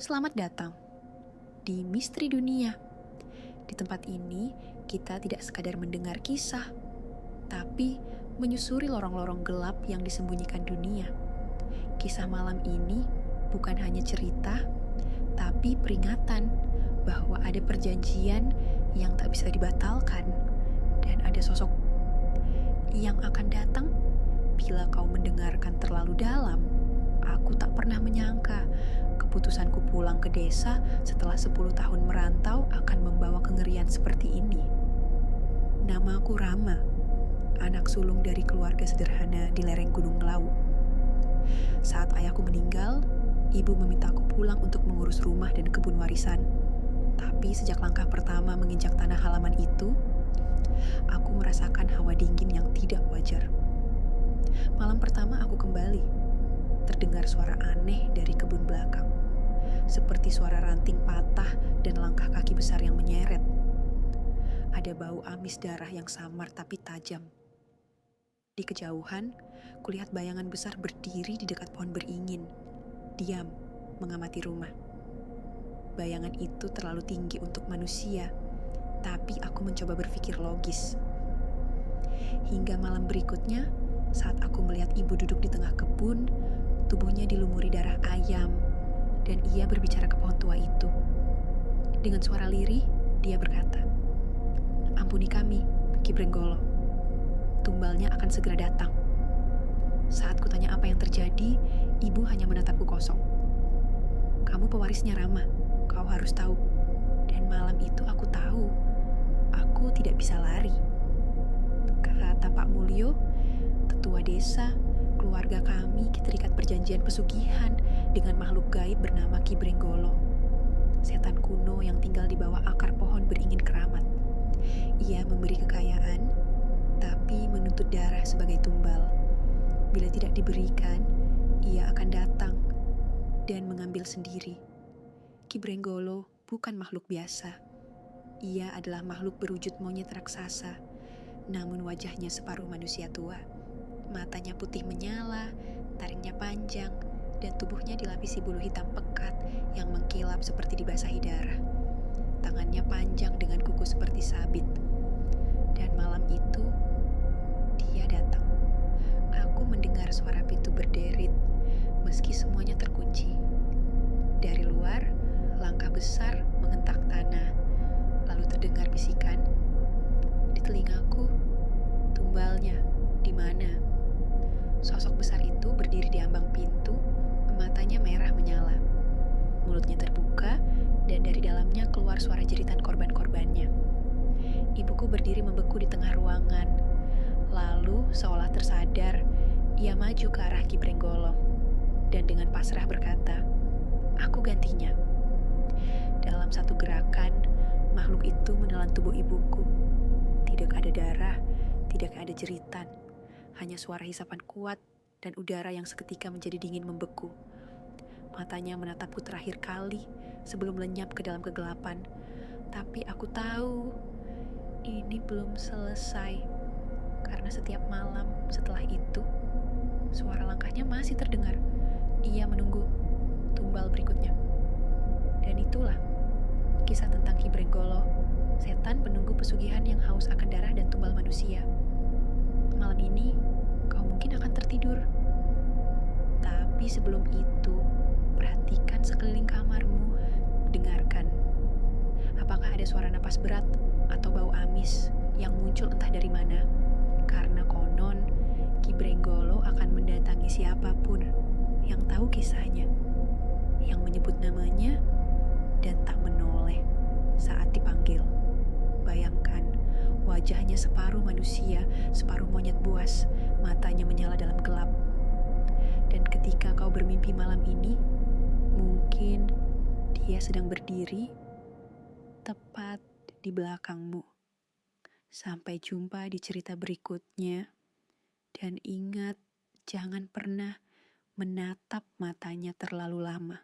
Selamat datang di Misteri Dunia. Di tempat ini, kita tidak sekadar mendengar kisah, tapi menyusuri lorong-lorong gelap yang disembunyikan dunia. Kisah malam ini bukan hanya cerita, tapi peringatan bahwa ada perjanjian yang tak bisa dibatalkan, dan ada sosok yang akan datang bila kau mendengarkan terlalu dalam. Aku tak pernah menyangka keputusanku pulang ke desa setelah 10 tahun merantau akan membawa kengerian seperti ini. Namaku Rama, anak sulung dari keluarga sederhana di lereng Gunung Lawu. Saat ayahku meninggal, ibu memintaku pulang untuk mengurus rumah dan kebun warisan. Tapi sejak langkah pertama menginjak tanah halaman itu, aku merasakan hawa dingin yang tidak wajar. Malam pertama aku kembali, terdengar suara aneh dari kebun belakang, seperti suara ranting patah dan langkah kaki besar yang menyeret. Ada bau amis darah yang samar tapi tajam. Di kejauhan, kulihat bayangan besar berdiri di dekat pohon beringin, diam mengamati rumah. Bayangan itu terlalu tinggi untuk manusia, tapi aku mencoba berpikir logis. Hingga malam berikutnya, saat aku melihat ibu duduk di tengah kebun, tubuhnya dilumuri darah ayam, dan ia berbicara ke pohon tua itu. Dengan suara lirih, dia berkata, "Ampuni kami, Ki Brenggolo. Tumbalnya akan segera datang." Saat kutanya apa yang terjadi, ibu hanya menatapku kosong. "Kamu pewarisnya Rama, kau harus tahu." Dan malam itu aku tahu, aku tidak bisa lari. Kata Pak Mulyo, tetua desa, keluarga kami terikat perjanjian pesugihan dengan makhluk gaib bernama Ki Brenggolo, setan kuno yang tinggal di bawah akar pohon beringin keramat. Ia memberi kekayaan, tapi menuntut darah sebagai tumbal. Bila tidak diberikan, ia akan datang dan mengambil sendiri. Ki Brenggolo bukan makhluk biasa. Ia adalah makhluk berwujud monyet raksasa, namun wajahnya separuh manusia tua. Matanya putih menyala, taringnya panjang, dan tubuhnya dilapisi bulu hitam pekat yang mengkilap seperti dibasahi darah. Tangannya panjang dengan kuku seperti sabit. Dan malam itu, dia datang. Aku mendengar suara pintu berderit, meski semuanya terkunci. Dari luar, langkah besar menghentak tanah. Lalu terdengar bisikan. Di telingaku, "Tumbalnya, di mana?" Sosok besar itu berdiri di ambang pintu, matanya merah menyala. Mulutnya terbuka, dan dari dalamnya keluar suara jeritan korban-korbannya. Ibuku berdiri membeku di tengah ruangan. Lalu, seolah tersadar, ia maju ke arah Ki Brenggolo, dan dengan pasrah berkata, "Aku gantinya." Dalam satu gerakan, makhluk itu menelan tubuh ibuku. Tidak ada darah, tidak ada jeritan. Hanya suara hisapan kuat dan udara yang seketika menjadi dingin membeku. Matanya menatapku terakhir kali sebelum lenyap ke dalam kegelapan. Tapi aku tahu ini belum selesai, karena setiap malam setelah itu, suara langkahnya masih terdengar. Ia menunggu tumbal berikutnya. Dan itulah kisah tentang Ki Brenggolo, setan penunggu pesugihan yang haus akan darah dan tumbal manusia. Malam ini, kau mungkin akan tertidur. Tapi sebelum itu, perhatikan sekeliling kamarmu. Dengarkan. Apakah ada suara napas berat atau bau amis yang muncul entah dari mana? Karena konon, Ki Brenggolo akan mendatangi siapapun yang tahu kisahnya, yang menyebut namanya, dan tak menoleh saat dipanggil. Bayangkan, wajahnya separuh manusia, separuh monyet buas, matanya menyala dalam gelap. Dan ketika kau bermimpi malam ini, mungkin dia sedang berdiri tepat di belakangmu. Sampai jumpa di cerita berikutnya, dan ingat, jangan pernah menatap matanya terlalu lama.